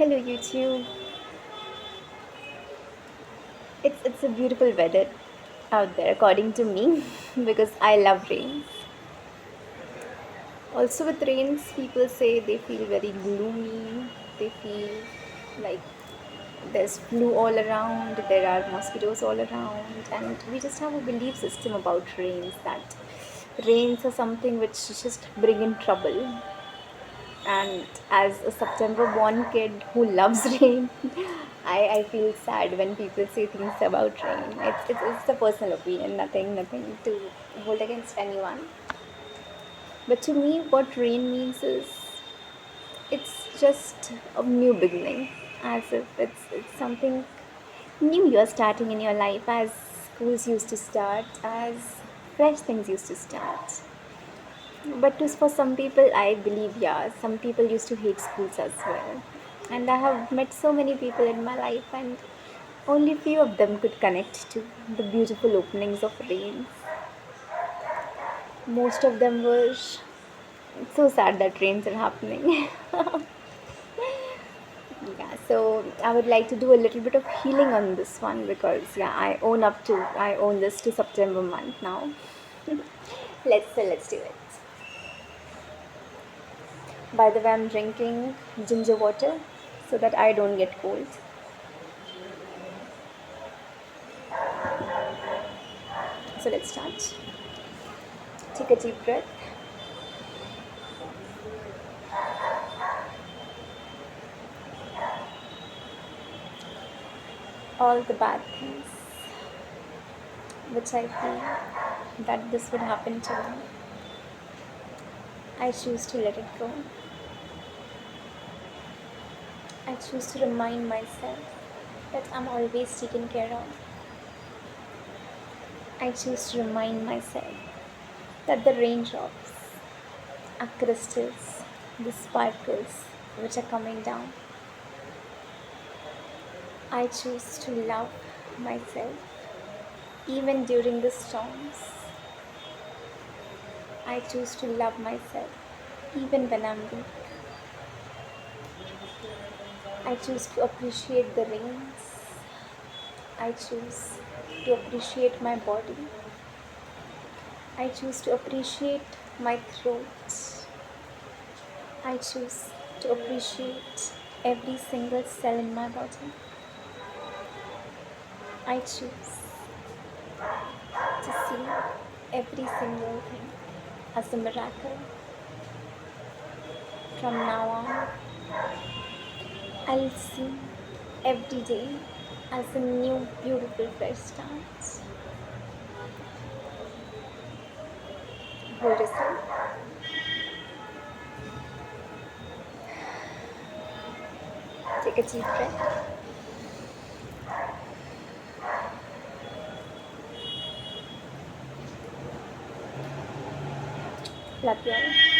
Hello YouTube. It's a beautiful weather out there according to me because I love rain. Also with rains people say they feel very gloomy. They feel like there's flu all around, there are mosquitoes all around, and we just have a belief system about rains that rains are something which just bring in trouble. And as a September born kid who loves rain, I feel sad when people say things about rain. It's a personal opinion, nothing to hold against anyone. But to me, what rain means is it's just a new beginning, as if it's something new you're starting in your life, as schools used to start, as fresh things used to start. But for some people, I believe, yeah, some people used to hate schools as well. And I have met so many people in my life, and only few of them could connect to the beautiful openings of rains. Most of them were so sad that rains are happening. Yeah, so I would like to do a little bit of healing on this one because yeah, I own this to September month now. Let's do it. By the way, I'm drinking ginger water so that I don't get cold. So let's start. Take a deep breath. All the bad things which I feel that this would happen to me, I choose to let it go. I choose to remind myself that I'm always taken care of. I choose to remind myself that the raindrops are crystals, the sparkles which are coming down. I choose to love myself even during the storms. I choose to love myself even when I'm weak. I choose to appreciate the rains. I choose to appreciate my body. I choose to appreciate my throat. I choose to appreciate every single cell in my body. I choose to see every single thing as a miracle. From now on, I'll see every day as a new, beautiful, fresh start. Hold yourself. Take a deep breath. Love you all.